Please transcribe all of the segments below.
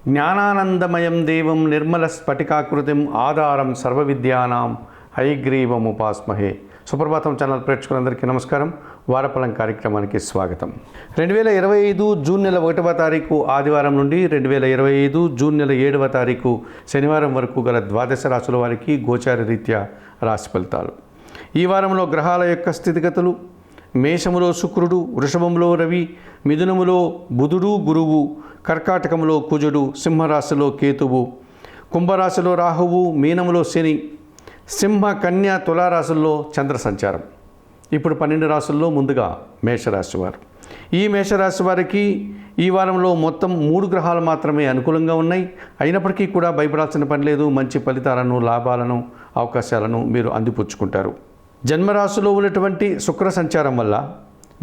జ్ఞానానందమయం దేవం నిర్మల స్ఫటికాకృతిం ఆధారం సర్వవిద్యానాం హయగ్రీవముపాస్మహే. సుప్రభాతం ఛానల్ ప్రేక్షకులందరికీ నమస్కారం. వారఫలం కార్యక్రమానికి స్వాగతం. 2025 జూన్ నెల 1వ తారీఖు ఆదివారం నుండి 2025 జూన్ నెల 7వ తారీఖు శనివారం వరకు గల ద్వాదశ రాశుల వారికి గోచార రీత్యా రాశి ఫలితాలు. ఈ వారంలో గ్రహాల యొక్క స్థితిగతులు: మేషములో శుక్రుడు, వృషభంలో రవి, మిథునములో బుధుడు గురువు, కర్కాటకములో కుజుడు, సింహరాశిలో కేతువు, కుంభరాశిలో రాహువు, మీనములో శని, సింహ కన్య తులారాశుల్లో చంద్ర సంచారం. ఇప్పుడు 12 రాశుల్లో ముందుగా మేషరాశి వారు. ఈ మేషరాశి వారికి ఈ వారంలో మొత్తం 3 గ్రహాలు మాత్రమే అనుకూలంగా ఉన్నాయి. అయినప్పటికీ కూడా భయపడాల్సిన పని లేదు. మంచి ఫలితాలను, లాభాలను, అవకాశాలను మీరు అందిపుచ్చుకుంటారు. జన్మరాశిలో ఉన్నటువంటి శుక్ర సంచారం వల్ల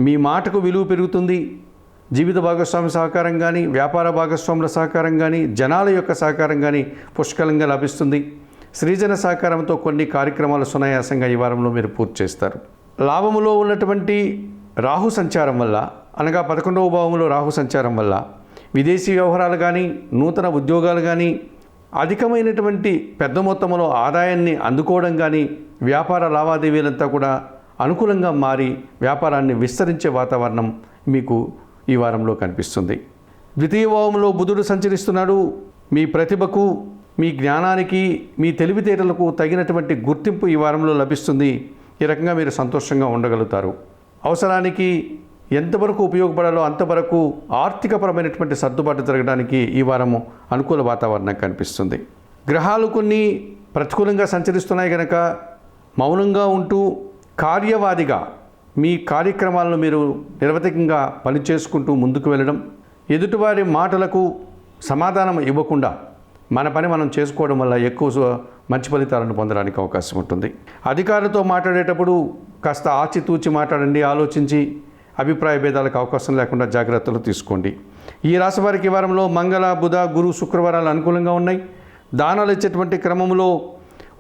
మీ మాటకు విలువ పెరుగుతుంది. జీవిత భాగస్వామి సహకారం కానీ, వ్యాపార భాగస్వాముల సహకారం కానీ, జనాల యొక్క సహకారం కానీ పుష్కలంగా లభిస్తుంది. సృజన సహకారంతో కొన్ని కార్యక్రమాలు సునాయాసంగా ఈ వారంలో మీరు పూర్తి చేస్తారు. లాభములో ఉన్నటువంటి రాహు సంచారం వల్ల, అనగా 11వ భావంలో రాహు సంచారం వల్ల విదేశీ వ్యవహారాలు కానీ, నూతన ఉద్యోగాలు కానీ, అధికమైనటువంటి పెద్ద మొత్తంలో ఆదాయాన్ని అందుకోవడం కానీ, వ్యాపార లావాదేవీలంతా కూడా అనుకూలంగా మారి వ్యాపారాన్ని విస్తరించే వాతావరణం మీకు ఈ వారంలో కనిపిస్తుంది. ద్వితీయ భావంలో బుధుడు సంచరిస్తున్నాడు. మీ ప్రతిభకు, మీ జ్ఞానానికి, మీ తెలివితేటలకు తగినటువంటి గుర్తింపు ఈ వారంలో లభిస్తుంది. ఈ రకంగా మీరు సంతోషంగా ఉండగలుగుతారు. అవసరానికి ఎంతవరకు ఉపయోగపడాలో అంతవరకు ఆర్థికపరమైనటువంటి సర్దుబాటు జరగడానికి ఈ వారము అనుకూల వాతావరణం కనిపిస్తుంది. గ్రహాలు కొన్ని ప్రతికూలంగా సంచరిస్తున్నాయి కనుక మౌనంగా ఉంటూ కార్యవాదిగా మీ కార్యక్రమాలను మీరు నిరవధికంగా పనిచేసుకుంటూ ముందుకు వెళ్ళడం, ఎదుటివారి మాటలకు సమాధానం ఇవ్వకుండా మన పని మనం చేసుకోవడం వల్ల ఎక్కువ మంచి ఫలితాలను పొందడానికి అవకాశం ఉంటుంది. అధికారులతో మాట్లాడేటప్పుడు కాస్త ఆచితూచి మాట్లాడండి. ఆలోచించి అభిప్రాయ భేదాలకు అవకాశం లేకుండా జాగ్రత్తలు తీసుకోండి. ఈ రాశి వారికి వారంలో మంగళ, బుధ, గురు, శుక్రవారాలు అనుకూలంగా ఉన్నాయి. దానాలు ఇచ్చేటువంటి క్రమంలో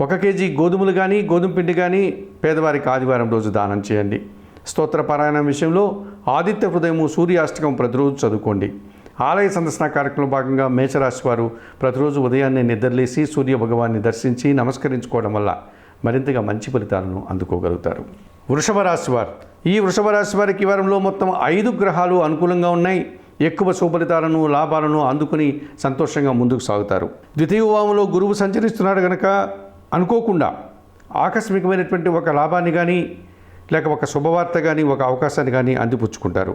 1 కేజీ గోధుమలు కానీ, గోధుమ పిండి కానీ పేదవారికి ఆదివారం రోజు దానం చేయండి. స్తోత్ర పారాయణం విషయంలో ఆదిత్య హృదయము, సూర్యాష్టకం ప్రతిరోజు చదువుకోండి. ఆలయ సందర్శన కార్యక్రమంలో భాగంగా మేషరాశి వారు ప్రతిరోజు ఉదయాన్నే నిద్రలేసి సూర్య భగవాన్ని దర్శించి నమస్కరించుకోవడం వల్ల మరింతగా మంచి ఫలితాలను అందుకోగలుగుతారు. వృషభ రాశి వారు. ఈ వృషభ రాశి వారికి ఈ వారంలో మొత్తం 5 గ్రహాలు అనుకూలంగా ఉన్నాయి. ఎక్కువ సుఫలితాలను, లాభాలను అందుకుని సంతోషంగా ముందుకు సాగుతారు. ద్వితీయ భావంలో గురువు సంచరిస్తున్నాడు కనుక అనుకోకుండా ఆకస్మికమైనటువంటి ఒక లాభాన్ని కానీ, లేక ఒక శుభవార్త కానీ, ఒక అవకాశాన్ని కానీ అందిపుచ్చుకుంటారు.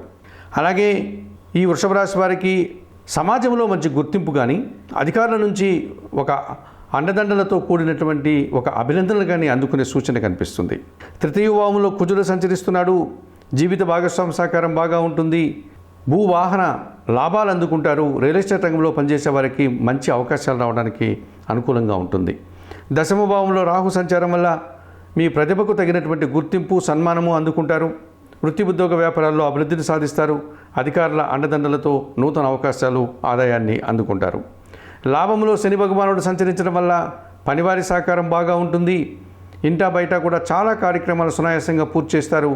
అలాగే ఈ వృషభ రాశి వారికి సమాజంలో మంచి గుర్తింపు కానీ, అధికారుల నుంచి ఒక అండదండలతో కూడినటువంటి ఒక అభినందనలు కానీ అందుకునే సూచన కనిపిస్తుంది. తృతీయ భావంలో కుజుడు సంచరిస్తున్నాడు. జీవిత భాగస్వామి సహకారం బాగా ఉంటుంది. భూవాహన లాభాలు అందుకుంటారు. రియల్ ఎస్టేట్ రంగంలో పనిచేసే వారికి మంచి అవకాశాలు రావడానికి అనుకూలంగా ఉంటుంది. దశమ భావంలో రాహు సంచారం వల్ల మీ ప్రతిభకు తగినటువంటి గుర్తింపు, సన్మానము అందుకుంటారు. వృత్తి, ఉద్యోగ వ్యాపారాల్లో అభివృద్ధిని సాధిస్తారు. అధికారుల అండదండలతో నూతన అవకాశాలు, ఆదాయాన్ని అందుకుంటారు. లాభంలో శని భగవానుడు సంచరించడం వల్ల పనివారి సహకారం బాగా ఉంటుంది. ఇంటా బయట కూడా చాలా కార్యక్రమాలు సునాయాసంగా పూర్తి చేస్తారు.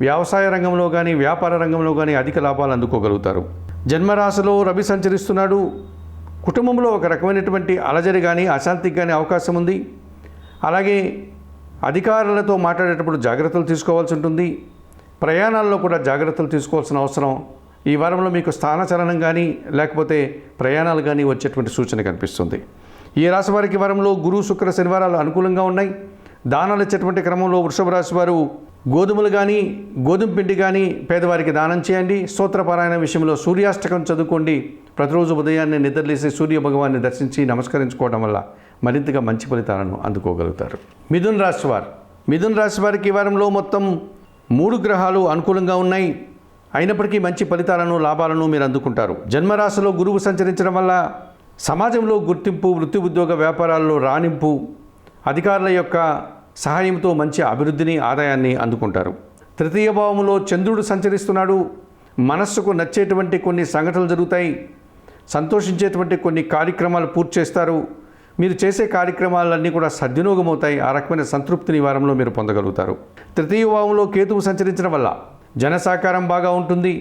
వ్యవసాయ రంగంలో కానీ, వ్యాపార రంగంలో కానీ అధిక లాభాలు అందుకోగలుగుతారు. జన్మరాశిలో రవి సంచరిస్తున్నాడు. కుటుంబంలో ఒక రకమైనటువంటి అలజడి కానీ, అశాంతికి కానీ అవకాశం ఉంది. అలాగే అధికారులతో మాట్లాడేటప్పుడు జాగ్రత్తలు తీసుకోవాల్సి ఉంటుంది. ప్రయాణాల్లో కూడా జాగ్రత్తలు తీసుకోవాల్సిన అవసరం. ఈ వారంలో మీకు స్థానచలనం కానీ, లేకపోతే ప్రయాణాలు కానీ వచ్చేటువంటి సూచన కనిపిస్తుంది. ఈ రాశి వారికి వారంలో గురు, శుక్ర, శనివారాలు అనుకూలంగా ఉన్నాయి. దానాలు ఇచ్చేటువంటి క్రమంలో వృషభ రాశి వారు గోధుమలు కానీ, గోధుమ పిండి కానీ పేదవారికి దానం చేయండి. స్తోత్ర పారాయణ విషయంలో సూర్యాష్టకం చదువుకోండి. ప్రతిరోజు ఉదయాన్నే నిద్రలేసి సూర్య భగవాన్ని దర్శించి నమస్కరించుకోవడం వల్ల మరింతగా మంచి ఫలితాలను అందుకోగలుగుతారు. మిథున రాశి వారు. మిథున రాశి వారికి ఈ వారంలో మొత్తం 3 గ్రహాలు అనుకూలంగా ఉన్నాయి. అయినప్పటికీ మంచి ఫలితాలను, లాభాలను మీరు అందుకుంటారు. జన్మరాశిలో గురువు సంచరించడం వల్ల సమాజంలో గుర్తింపు, వృత్తి, ఉద్యోగ వ్యాపారాల్లో రాణింపు, అధికారుల యొక్క సహాయంతో మంచి అభివృద్ధిని, ఆదాయాన్ని అందుకుంటారు. తృతీయ భావంలో చంద్రుడు సంచరిస్తున్నాడు. మనస్సుకు నచ్చేటువంటి కొన్ని సంఘటనలు జరుగుతాయి. సంతోషించేటువంటి కొన్ని కార్యక్రమాలు పూర్తి చేస్తారు. మీరు చేసే కార్యక్రమాలన్నీ కూడా సద్వినియోగమవుతాయి. ఆ రకమైన సంతృప్తిని ఈ వారంలో మీరు పొందగలుగుతారు. తృతీయ భావంలో కేతువు సంచరించడం వల్ల జన సహకారం బాగా ఉంటుంది.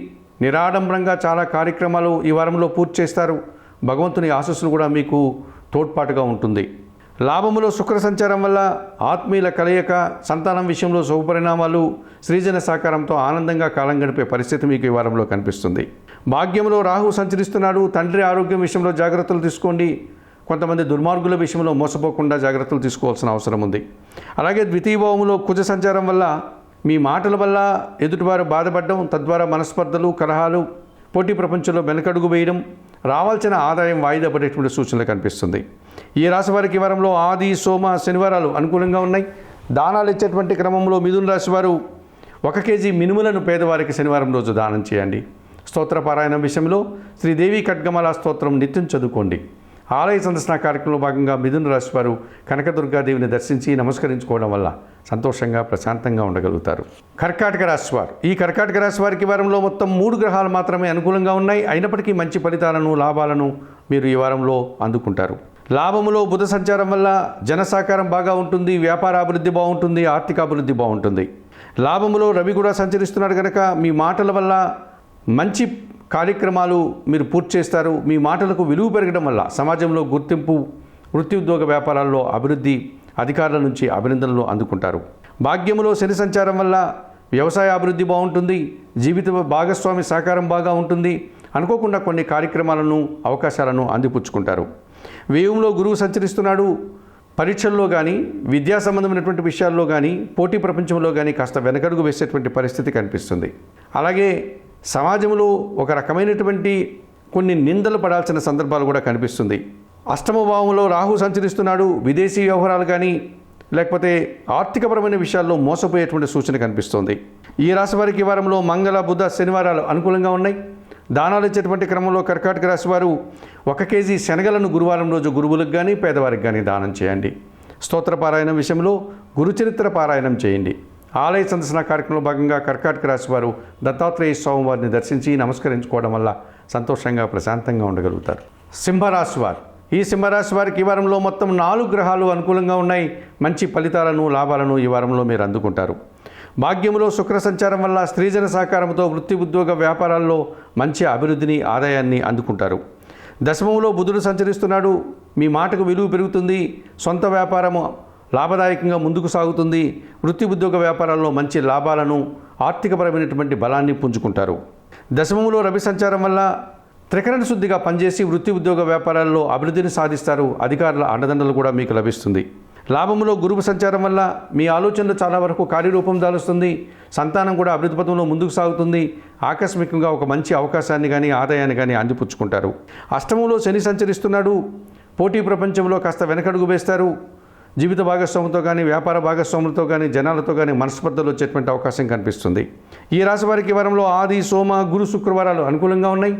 నిరాడంబరంగా చాలా కార్యక్రమాలు ఈ వారంలో పూర్తి చేస్తారు. భగవంతుని ఆశీస్సులు కూడా మీకు తోడ్పాటుగా ఉంటుంది. లాభములో శుక్ర సంచారం వల్ల ఆత్మీయుల కలయిక, సంతానం విషయంలో శుభపరిణామాలు, సృజన సహకారంతో ఆనందంగా కాలం గడిపే పరిస్థితి మీకు ఈ వారంలో కనిపిస్తుంది. భాగ్యంలో రాహు సంచరిస్తున్నాడు. తండ్రి ఆరోగ్యం విషయంలో జాగ్రత్తలు తీసుకోండి. కొంతమంది దుర్మార్గుల విషయంలో మోసపోకుండా జాగ్రత్తలు తీసుకోవాల్సిన అవసరం ఉంది. అలాగే ద్వితీయ భావములో కుజ సంచారం వల్ల మీ మాటల వల్ల ఎదుటివారు బాధపడడం, తద్వారా మనస్పర్ధలు, కలహాలు, పోటీ ప్రపంచంలో వెనకడుగు వేయడం, రావాల్సిన ఆదాయం వాయిదా పడేటువంటి సూచనలు కనిపిస్తుంది. ఈ రాశి వారికి ఈ వారంలో ఆది, సోమ, శనివారాలు అనుకూలంగా ఉన్నాయి. దానాలు ఇచ్చేటువంటి క్రమంలో మిథున రాశి వారు 1 కేజీ మినుములను పేదవారికి శనివారం రోజు దానం చేయండి. స్తోత్ర పారాయణం విషయంలో శ్రీదేవి ఖడ్గమాల స్తోత్రం నిత్యం చదువుకోండి. ఆలయ సందర్శన కార్యక్రమంలో భాగంగా మిథున రాశి వారు కనకదుర్గాదేవిని దర్శించి నమస్కరించుకోవడం వల్ల సంతోషంగా ప్రశాంతంగా ఉండగలుగుతారు. కర్కాటక రాశి వారు, ఈ కర్కాటక రాశి వారికి వారంలో మొత్తం 3 గ్రహాలు మాత్రమే అనుకూలంగా ఉన్నాయి. అయినప్పటికీ మంచి ఫలితాలను, లాభాలను మీరు ఈ వారంలో అందుకుంటారు. లాభములో బుధ సంచారం వల్ల జన సహకారం బాగా ఉంటుంది, వ్యాపార అభివృద్ధి బాగుంటుంది, ఆర్థిక అభివృద్ధి బాగుంటుంది. లాభములో రవి కూడా సంచరిస్తున్నాడు కనుక మీ మాటల వల్ల మంచి కార్యక్రమాలు మీరు పూర్తి చేస్తారు. మీ మాటలకు విలువ పెరగడం వల్ల సమాజంలో గుర్తింపు, వృత్తి ఉద్యోగ వ్యాపారాల్లో అభివృద్ధి, అధికారుల నుంచి అభినందనలు అందుకుంటారు. భాగ్యములో శని సంచారం వల్ల వ్యవసాయ అభివృద్ధి బాగుంటుంది, జీవిత భాగస్వామి సహకారం బాగా ఉంటుంది. అనుకోకుండా కొన్ని కార్యక్రమాలను, అవకాశాలను అందిపుచ్చుకుంటారు. వ్యయంలో గురువు సంచరిస్తున్నాడు. పరీక్షల్లో కానీ, విద్యా సంబంధమైనటువంటి విషయాల్లో కానీ, పోటీ ప్రపంచంలో కానీ కాస్త వెనకడుగు వేసేటువంటి పరిస్థితి కనిపిస్తుంది. అలాగే సమాజంలో ఒక రకమైనటువంటి కొన్ని నిందలు పడాల్సిన సందర్భాలు కూడా కనిపిస్తుంది. అష్టమ భావంలో రాహు సంచరిస్తున్నాడు. విదేశీ వ్యవహారాలు కానీ, లేకపోతే ఆర్థికపరమైన విషయాల్లో మోసపోయేటువంటి సూచన కనిపిస్తుంది. ఈ రాశి వారికి ఈ వారంలో మంగళ, బుధ, శనివారాలు అనుకూలంగా ఉన్నాయి. దానాలు ఇచ్చేటువంటి క్రమంలో కర్కాటక రాశి వారు 1 కేజీ శనగలను గురువారం రోజు గురువులకు కానీ, పేదవారికి కానీ దానం చేయండి. స్తోత్ర పారాయణం విషయంలో గురుచరిత్ర పారాయణం చేయండి. ఆలయ సందర్శన కార్యక్రమంలో భాగంగా కర్కాటక రాశి వారు దత్తాత్రేయ స్వామి వారిని దర్శించి నమస్కరించుకోవడం వల్ల సంతోషంగా, ప్రశాంతంగా ఉండగలుగుతారు. సింహరాశి వారు, ఈ సింహరాశి వారికి ఈ వారంలో మొత్తం 4 గ్రహాలు అనుకూలంగా ఉన్నాయి. మంచి ఫలితాలను, లాభాలను ఈ వారంలో మీరు అందుకుంటారు. భాగ్యములో శుక్ర సంచారం వల్ల స్త్రీజన సహకారంతో వృత్తి, ఉద్యోగ వ్యాపారాల్లో మంచి అభివృద్ధిని, ఆదాయాన్ని అందుకుంటారు. దశమములో బుధుడు సంచరిస్తున్నాడు. మీ మాటకు విలువ పెరుగుతుంది. సొంత వ్యాపారము లాభదాయకంగా ముందుకు సాగుతుంది. వృత్తి, ఉద్యోగ వ్యాపారాల్లో మంచి లాభాలను, ఆర్థికపరమైనటువంటి బలాన్ని పుంజుకుంటారు. దశమములో రవి సంచారం వల్ల త్రికరణ శుద్ధిగా పనిచేసి వృత్తి, ఉద్యోగ వ్యాపారాల్లో అభివృద్ధిని సాధిస్తారు. అధికారుల అండదండలు కూడా మీకు లభిస్తుంది. లాభములో గురువు సంచారం వల్ల మీ ఆలోచనలు చాలా వరకు కార్యరూపం దాలుస్తుంది. సంతానం కూడా అభివృద్ధి పథంలో ముందుకు సాగుతుంది. ఆకస్మికంగా ఒక మంచి అవకాశాన్ని కానీ, ఆదాయాన్ని కానీ అందిపుచ్చుకుంటారు. అష్టమంలో శని సంచరిస్తున్నాడు. పోటీ ప్రపంచంలో కాస్త వెనకడుగు వేస్తారు. జీవిత భాగస్వాములతో కానీ, వ్యాపార భాగస్వాములతో కానీ, జనాలతో కానీ మనస్పర్ధలు వచ్చేటువంటి అవకాశం కనిపిస్తుంది. ఈ రాశి వారికి వారంలో ఆది, సోమ, గురు, శుక్రవారాలు అనుకూలంగా ఉన్నాయి.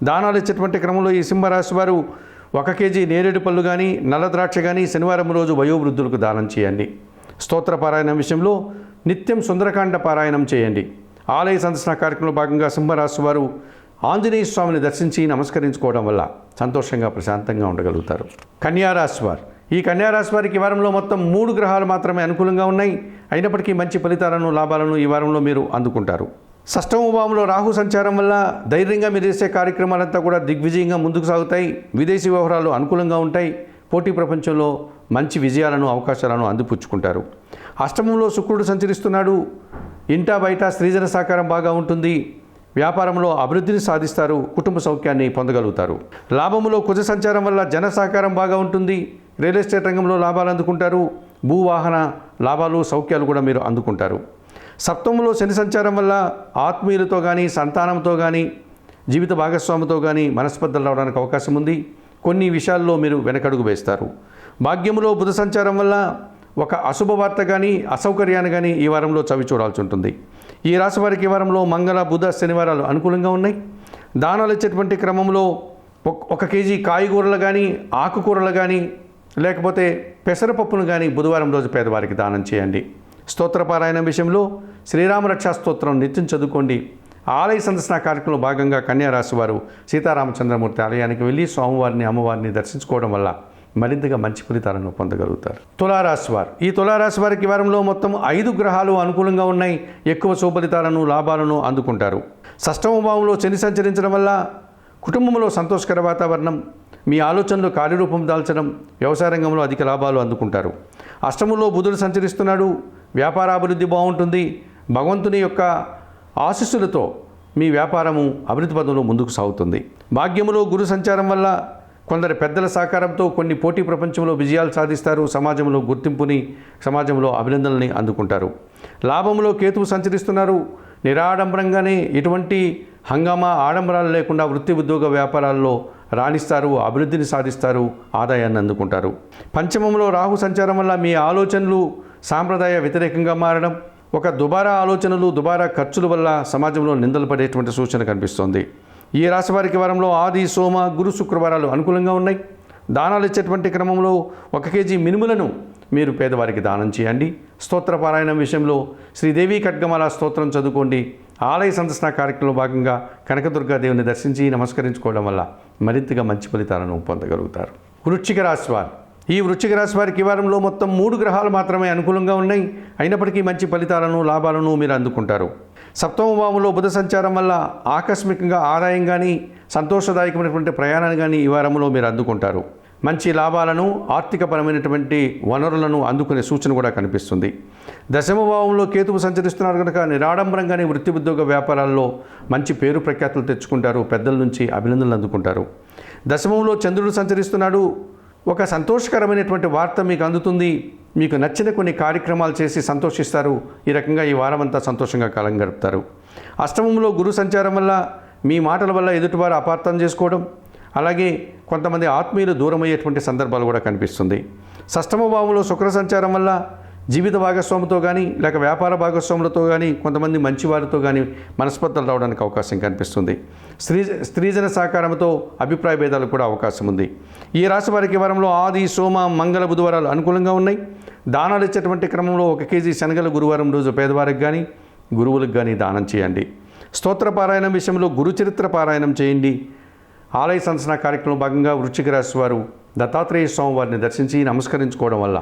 దానాలు ఇచ్చేటువంటి క్రమంలో ఈ సింహరాశి వారు 1 కేజీ నేరేడు పళ్ళు కానీ, నల్ల ద్రాక్ష కానీ శనివారం రోజు వయోవృద్ధులకు దానం చేయండి. స్తోత్ర పారాయణం విషయంలో నిత్యం సుందరకాండ పారాయణం చేయండి. ఆలయ సందర్శన కార్యక్రమంలో భాగంగా సింహరాశి వారు ఆంజనేయ స్వామిని దర్శించి నమస్కరించుకోవడం వల్ల సంతోషంగా, ప్రశాంతంగా ఉండగలుగుతారు. కన్యారాశి వారు, ఈ కన్యారాశి వారికి ఈ వారంలో మొత్తం 3 గ్రహాలు మాత్రమే అనుకూలంగా ఉన్నాయి. అయినప్పటికీ మంచి ఫలితాలను, లాభాలను ఈ వారంలో మీరు అందుకుంటారు. షష్టమ భావంలో రాహు సంచారం వల్ల ధైర్యంగా మీరు చేసే కార్యక్రమాలంతా కూడా దిగ్విజయంగా ముందుకు సాగుతాయి. విదేశీ వ్యవహారాలు అనుకూలంగా ఉంటాయి. పోటీ ప్రపంచంలో మంచి విజయాలను, అవకాశాలను అందిపుచ్చుకుంటారు. అష్టమంలో శుక్రుడు సంచరిస్తున్నాడు. ఇంటా బయట స్త్రీజన సహకారం బాగా ఉంటుంది. వ్యాపారంలో అభివృద్ధిని సాధిస్తారు. కుటుంబ సౌఖ్యాన్ని పొందగలుగుతారు. లాభములో కుజ సంచారం వల్ల జన సహకారం బాగా ఉంటుంది. రియల్ ఎస్టేట్ రంగంలో లాభాలు అందుకుంటారు. భూవాహన లాభాలు, సౌఖ్యాలు కూడా మీరు అందుకుంటారు. సప్తమంలో శని సంచారం వల్ల ఆత్మీయులతో కానీ, సంతానంతో కానీ, జీవిత భాగస్వామితో కానీ మనస్పర్ధలు రావడానికి అవకాశం ఉంది. కొన్ని విషయాల్లో మీరు వెనకడుగు వేస్తారు. భాగ్యములో బుధ సంచారం వల్ల ఒక అశుభ వార్త కానీ, అసౌకర్యాన్ని కానీ ఈ వారంలో చవి చూడాల్సి ఉంటుంది. ఈ రాశి వారికి ఈ వారంలో మంగళ, బుధ, శనివారాలు అనుకూలంగా ఉన్నాయి. దానాలు ఇచ్చేటువంటి క్రమంలో 1 కేజీ కాయగూరలు కానీ, ఆకుకూరలు కానీ, లేకపోతే పెసరపప్పును కానీ బుధవారం రోజు పేదవారికి దానం చేయండి. స్తోత్రపారాయణ విషయంలో శ్రీరామ రక్షా స్తోత్రం నిత్యం చదువుకోండి. ఆలయ సందర్శన కార్యక్రమంలో భాగంగా కన్యారాశి వారు సీతారామచంద్రమూర్తి ఆలయానికి వెళ్ళి స్వామివారిని, అమ్మవారిని దర్శించుకోవడం వల్ల మరింతగా మంచి ఫలితాలను పొందగలుగుతారు. తులారాశి వారు, ఈ తులారాశి వారికి ఈ వారంలో మొత్తం 5 గ్రహాలు అనుకూలంగా ఉన్నాయి. ఎక్కువ శుభఫలితాలను, లాభాలను అందుకుంటారు. షష్టమ భావంలో శని సంచరించడం వల్ల కుటుంబంలో సంతోషకర వాతావరణం, మీ ఆలోచనలు కార్యరూపం దాల్చడం, వ్యవసాయ రంగంలో అధిక లాభాలు అందుకుంటారు. అష్టమంలో బుధుడు సంచరిస్తున్నాడు, వ్యాపారాభివృద్ధి బాగుంటుంది. భగవంతుని యొక్క ఆశీస్సులతో మీ వ్యాపారము అభివృద్ధి పదంలో ముందుకు సాగుతుంది. భాగ్యములో గురు సంచారం వల్ల కొందరు పెద్దల సహకారంతో కొన్ని పోటీ ప్రపంచంలో విజయాలు సాధిస్తారు. సమాజంలో గుర్తింపుని, సమాజంలో అభినందనల్ని అందుకుంటారు. లాభంలో కేతువు సంచరిస్తున్నారు. నిరాడంబరంగానే ఎటువంటి హంగామా ఆడంబరాలు లేకుండా వృత్తి ఉద్యోగ వ్యాపారాల్లో రాణిస్తారు, అభివృద్ధిని సాధిస్తారు, ఆదాయాన్ని అందుకుంటారు. పంచమంలో రాహు సంచారం వల్ల మీ ఆలోచనలు సాంప్రదాయ వ్యతిరేకంగా మారడం, ఒక దుబారా ఆలోచనలు, దుబారా ఖర్చుల వల్ల సమాజంలో నిందలు పడేటువంటి సూచన కనిపిస్తోంది. ఈ రాశి వారికి వారంలో ఆది, సోమ, గురు, శుక్రవారాలు అనుకూలంగా ఉన్నాయి. దానాలు ఇచ్చేటువంటి క్రమంలో 1 కేజీ మినుములను మీరు పేదవారికి దానం చేయండి. స్తోత్ర పారాయణం విషయంలో శ్రీదేవి ఖడ్గమాల స్తోత్రం చదువుకోండి. ఆలయ సందర్శన కార్యక్రమంలో భాగంగా కనకదుర్గాదేవిని దర్శించి నమస్కరించుకోవడం వల్ల మరింతగా మంచి ఫలితాలను పొందగలుగుతారు. వృశ్చిక రాశి వారు, ఈ వృశ్చిక రాశి వారికి ఈ వారంలో మొత్తం 3 గ్రహాలు మాత్రమే అనుకూలంగా ఉన్నాయి. అయినప్పటికీ మంచి ఫలితాలను, లాభాలను మీరు అందుకుంటారు. సప్తమ భావంలో బుధ సంచారం వల్ల ఆకస్మికంగా ఆదాయం కానీ, సంతోషదాయకమైనటువంటి ప్రయాణాన్ని కానీ ఈ వారంలో మీరు అందుకుంటారు. మంచి లాభాలను, ఆర్థికపరమైనటువంటి వనరులను అందుకునే సూచన కూడా కనిపిస్తుంది. దశమ భావంలో కేతువు సంచరిస్తున్నారు కనుక నిరాడంబరంగానే వృత్తి ఉద్యోగ వ్యాపారాల్లో మంచి పేరు ప్రఖ్యాతులు తెచ్చుకుంటారు. పెద్దల నుంచి అభినందనలు అందుకుంటారు. దశమంలో చంద్రుడు సంచరిస్తున్నాడు. ఒక సంతోషకరమైనటువంటి వార్త మీకు అందుతుంది. మీకు నచ్చిన కొన్ని కార్యక్రమాలు చేసి సంతోషిస్తారు. ఈ రకంగా ఈ వారమంతా సంతోషంగా కాలం గడుపుతారు. అష్టమంలో గురు సంచారం వల్ల మీ మాటల వల్ల ఎదుటివారు అపార్థం చేసుకోవడం, అలాగే కొంతమంది ఆత్మీయులు దూరమయ్యేటువంటి సందర్భాలు కూడా కనిపిస్తుంది. షష్టమ భావంలో శుక్ర సంచారం వల్ల జీవిత భాగస్వామితో కానీ, లేక వ్యాపార భాగస్వాములతో కానీ, కొంతమంది మంచివారితో కానీ మనస్పర్ధలు రావడానికి అవకాశం కనిపిస్తుంది. స్త్రీజన సహకారంతో అభిప్రాయ భేదాలకు కూడా అవకాశం ఉంది. ఈ రాశి వారికి వారంలో ఆది, సోమ, మంగళ, బుధవారాలు అనుకూలంగా ఉన్నాయి. దానాలు ఇచ్చేటువంటి క్రమంలో 1 కేజీ శనగలు గురువారం రోజు పేదవారికి కానీ, గురువులకు కానీ దానం చేయండి. స్తోత్ర పారాయణం విషయంలో గురు చరిత్ర పారాయణం చేయండి. ఆలయ సందర్శన కార్యక్రమంలో భాగంగా వృశ్చిక రాశి వారు దత్తాత్రేయ స్వామి వారిని దర్శించి నమస్కరించుకోవడం వల్ల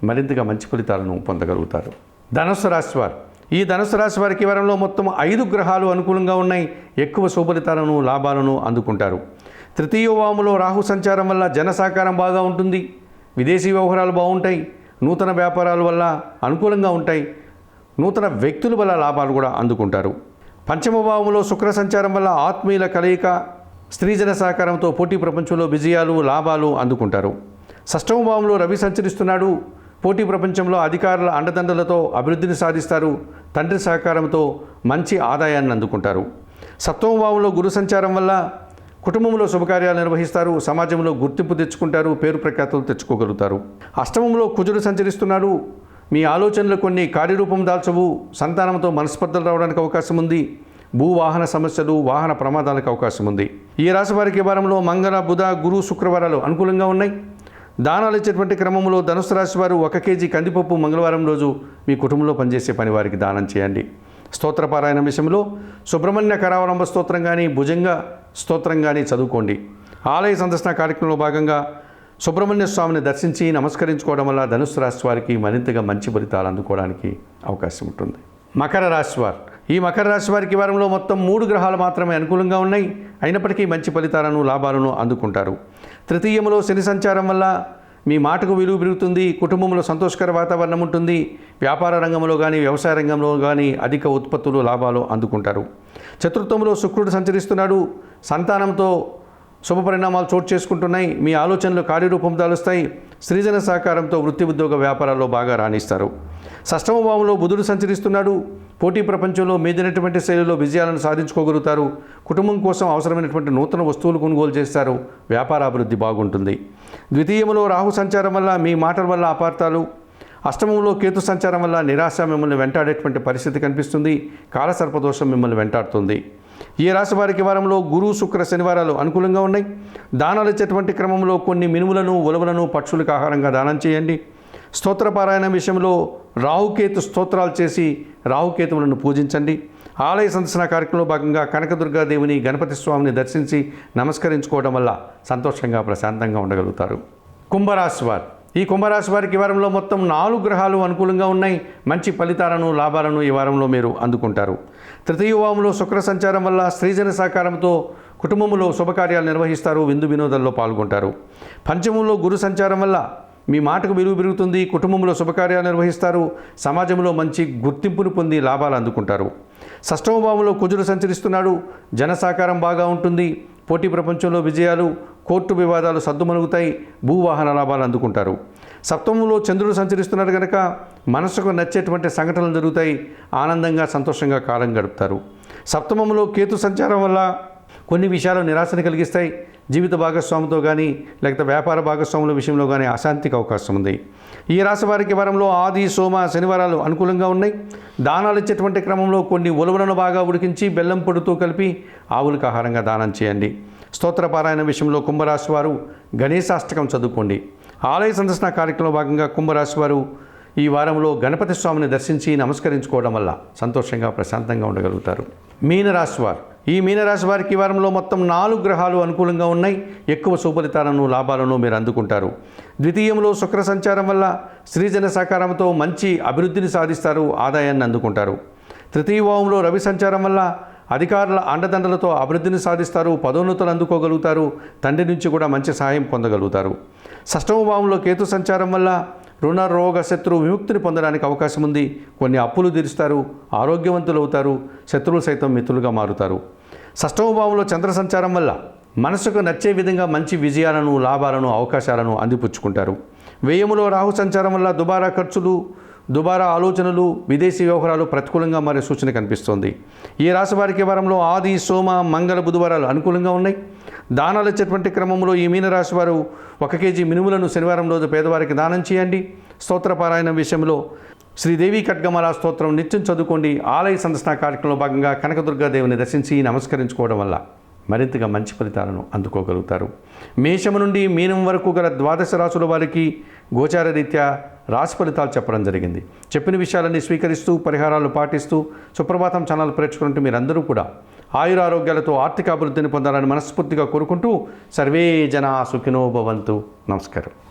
మరింతగా మంచి ఫలితాలను పొందగలుగుతారు. ధనుస్సు రాశి వారు, ఈ ధనుస్సు రాశి వారికి వారంలో మొత్తం 5 గ్రహాలు అనుకూలంగా ఉన్నాయి. ఎక్కువ శుభఫలితాలను, లాభాలను అందుకుంటారు. తృతీయ భావంలో రాహు సంచారం వల్ల జన సహకారం బాగా ఉంటుంది. విదేశీ వ్యవహారాలు బాగుంటాయి. నూతన వ్యాపారాల వల్ల అనుకూలంగా ఉంటాయి. నూతన వ్యక్తుల వల్ల లాభాలు కూడా అందుకుంటారు. పంచమ భావంలో శుక్ర సంచారం వల్ల ఆత్మీయుల కలయిక, స్త్రీజన సహకారంతో పోటీ ప్రపంచంలో విజయాలు, లాభాలు అందుకుంటారు. షష్టమ భావంలో రవి సంచరిస్తున్నాడు. పోటీ ప్రపంచంలో అధికారుల అండదండలతో అభివృద్ధిని సాధిస్తారు. తండ్రి సహకారంతో మంచి ఆదాయాన్ని అందుకుంటారు. సప్తమ భావంలో గురు సంచారం వల్ల కుటుంబంలో శుభకార్యాలు నిర్వహిస్తారు. సమాజంలో గుర్తింపు తెచ్చుకుంటారు. పేరు ప్రఖ్యాతులు తెచ్చుకోగలుగుతారు. అష్టమంలో కుజుడు సంచరిస్తున్నాడు. మీ ఆలోచనలు కొన్ని కార్యరూపం దాల్చవు. సంతానంతో మనస్పర్ధలు రావడానికి అవకాశం ఉంది. భూవాహన సమస్యలు, వాహన ప్రమాదాలకు అవకాశం ఉంది. ఈ రాశి వారికి వారంలో మంగళ, బుధ, గురు, శుక్రవారాలు అనుకూలంగా ఉన్నాయి. దానాలు ఇచ్చేటువంటి క్రమంలో ధనుసు రాశి వారు 1 కేజీ కందిపప్పు మంగళవారం రోజు మీ కుటుంబంలో పనిచేసే పని వారికి దానం చేయండి. స్తోత్రపారాయణ విషయంలో సుబ్రహ్మణ్య కరావలంబ స్తోత్రం కానీ, భుజంగ స్తోత్రం కానీ చదువుకోండి. ఆలయ సందర్శన కార్యక్రమంలో భాగంగా సుబ్రహ్మణ్య స్వామిని దర్శించి నమస్కరించుకోవడం వల్ల ధనుసు రాశి వారికి మరింతగా మంచి ఫలితాలు అందుకోవడానికి అవకాశం ఉంటుంది. మకర రాశి వారు, ఈ మకర రాశి వారికి వారంలో మొత్తం 3 గ్రహాలు మాత్రమే అనుకూలంగా ఉన్నాయి. అయినప్పటికీ మంచి ఫలితాలను, లాభాలను అందుకుంటారు. తృతీయంలో శని సంచారం వల్ల మీ మాటకు విలువ పెరుగుతుంది. కుటుంబంలో సంతోషకర వాతావరణం ఉంటుంది. వ్యాపార రంగంలో కానీ, వ్యవసాయ రంగంలో కానీ అధిక ఉత్పత్తులు, లాభాలు అందుకుంటారు. చతుర్థంలో శుక్రుడు సంచరిస్తున్నాడు. సంతానంతో శుభ పరిణామాలు చోటు చేసుకుంటున్నాయి. మీ ఆలోచనలు కార్యరూపం దాలుస్తాయి. స్త్రీజన సహకారంతో వృత్తి ఉద్యోగ వ్యాపారాల్లో బాగా రాణిస్తారు. షష్టమ భావంలో బుధుడు సంచరిస్తున్నాడు. పోటీ ప్రపంచంలో మీదైనటువంటి శైలిలో విజయాలను సాధించుకోగలుగుతారు. కుటుంబం కోసం అవసరమైనటువంటి నూతన వస్తువులు కొనుగోలు చేస్తారు. వ్యాపార అభివృద్ధి బాగుంటుంది. ద్వితీయంలో రాహు సంచారం వల్ల మీ మాటల వల్ల అపార్థాలు, అష్టమంలో కేతు సంచారం వల్ల నిరాశ మిమ్మల్ని వెంటాడేటువంటి పరిస్థితి కనిపిస్తుంది. కాలసర్పదోషం మిమ్మల్ని వెంటాడుతుంది. ఈ రాశి వారికి వారంలో గురు, శుక్ర, శనివారాలు అనుకూలంగా ఉన్నాయి. దానాలు ఇచ్చేటువంటి క్రమంలో కొన్ని మినుములను, ఉలవలను పక్షులకు ఆహారంగా దానం చేయండి. స్తోత్రపారాయణ విషయంలో రాహుకేతు స్తోత్రాలు చేసి రాహుకేతువులను పూజించండి. ఆలయ సందర్శన కార్యక్రమంలో భాగంగా కనకదుర్గాదేవిని, గణపతి స్వామిని దర్శించి నమస్కరించుకోవడం వల్ల సంతోషంగా, ప్రశాంతంగా ఉండగలుగుతారు. కుంభరాశి వారు, ఈ కుంభరాశి వారికి ఈ వారంలో మొత్తం 4 గ్రహాలు అనుకూలంగా ఉన్నాయి. మంచి ఫలితాలను, లాభాలను ఈ వారంలో మీరు అందుకుంటారు. తృతీయ భావంలో శుక్ర సంచారం వల్ల స్త్రీజన సహకారంతో కుటుంబంలో శుభకార్యాలు నిర్వహిస్తారు, విందు వినోదాల్లో పాల్గొంటారు. పంచమంలో గురు సంచారం వల్ల మీ మాటకు విలువ పెరుగుతుంది, కుటుంబంలో శుభకార్యాలు నిర్వహిస్తారు, సమాజంలో మంచి గుర్తింపును పొంది లాభాలు అందుకుంటారు. షష్టమ భావంలో కుజుడు సంచరిస్తున్నాడు, జన సహకారం బాగా ఉంటుంది, పోటీ ప్రపంచంలో విజయాలు, కోర్టు వివాదాలు సద్దుమణుగుతాయి, భూవాహన లాభాలు అందుకుంటారు. సప్తమంలో చంద్రుడు సంచరిస్తున్నాడు కనుక మనసుకు నచ్చేటువంటి సంఘటనలు జరుగుతాయి, ఆనందంగా సంతోషంగా కాలం గడుపుతారు. సప్తమంలో కేతు సంచారం వల్ల కొన్ని విషయాలు నిరాశను కలిగిస్తాయి, జీవిత భాగస్వామితో కానీ లేకపోతే వ్యాపార భాగస్వాముల విషయంలో కానీ అశాంతికి అవకాశం ఉంది. ఈ రాశి వారికి వారంలో ఆది, సోమ, శనివారాలు అనుకూలంగా ఉన్నాయి. దానాలు ఇచ్చేటువంటి క్రమంలో కొన్ని ఉలవలను బాగా ఉడికించి బెల్లం పొడితో కలిపి ఆవులకు ఆహారంగా దానం చేయండి. స్తోత్రపారాయణ విషయంలో కుంభరాశి వారు గణేశాష్టకం చదువుకోండి. ఆలయ సందర్శన కార్యక్రమంలో భాగంగా కుంభరాశి వారు ఈ వారంలో గణపతి స్వామిని దర్శించి నమస్కరించుకోవడం వల్ల సంతోషంగా ప్రశాంతంగా ఉండగలుగుతారు. మీనరాశి వారు ఈ మీనరాశి వారికి ఈ వారంలో మొత్తం 4 గ్రహాలు అనుకూలంగా ఉన్నాయి. ఎక్కువ సుఫలితాలను, లాభాలను మీరు అందుకుంటారు. ద్వితీయంలో శుక్ర సంచారం వల్ల స్త్రీజన సహకారంతో మంచి అభివృద్ధిని సాధిస్తారు, ఆదాయాన్ని అందుకుంటారు. తృతీయ భావంలో రవి సంచారం వల్ల అధికారుల అండదండలతో అభివృద్ధిని సాధిస్తారు, పదోన్నతులు అందుకోగలుగుతారు, తండ్రి నుంచి కూడా మంచి సహాయం పొందగలుగుతారు. షష్టమ భావంలో కేతు సంచారం వల్ల రుణ, రోగ, శత్రు విముక్తిని పొందడానికి అవకాశం ఉంది. కొన్ని అప్పులు తీరుస్తారు, ఆరోగ్యవంతులు అవుతారు, శత్రువులు సైతం మిత్రులుగా మారుతారు. షష్టమ భావంలో చంద్ర సంచారం వల్ల మనసుకు నచ్చే విధంగా మంచి విజయాలను, లాభాలను, అవకాశాలను అందిపుచ్చుకుంటారు. వ్యయములో రాహు సంచారం వల్ల దుబారా ఖర్చులు, దుబారా ఆలోచనలు, విదేశీ వ్యవహారాలు ప్రతికూలంగా మారే సూచన కనిపిస్తోంది. ఈ రాశి వారికి వారంలో ఆది, సోమ, మంగళ, బుధవారాలు అనుకూలంగా ఉన్నాయి. దానాలు ఇచ్చేటువంటి క్రమంలో ఈ మీనరాశి వారు 1 కేజీ మినుములను శనివారం రోజు పేదవారికి దానం చేయండి. స్తోత్రపారాయణ విషయంలో శ్రీదేవి ఖడ్గమాల స్తోత్రం నిత్యం చదువుకోండి. ఆలయ సందర్శన కార్యక్రమంలో భాగంగా కనకదుర్గాదేవిని దర్శించి నమస్కరించుకోవడం వల్ల మరింతగా మంచి ఫలితాలను అందుకోగలుగుతారు. మేషము నుండి మీనం వరకు గల 12 రాశుల వారికి గోచార రీత్యా రాశి ఫలితాలు చెప్పడం జరిగింది. చెప్పిన విషయాలన్నీ స్వీకరిస్తూ పరిహారాలు పాటిస్తూ సుప్రభాతం ఛానల్ ప్రేక్షకులంటూ మీరందరూ కూడా ఆయురారోగ్యాలతో ఆర్థిక అభివృద్ధిని పొందాలని మనస్ఫూర్తిగా కోరుకుంటూ సర్వే జనా సుఖినో భవంతు. నమస్కారం.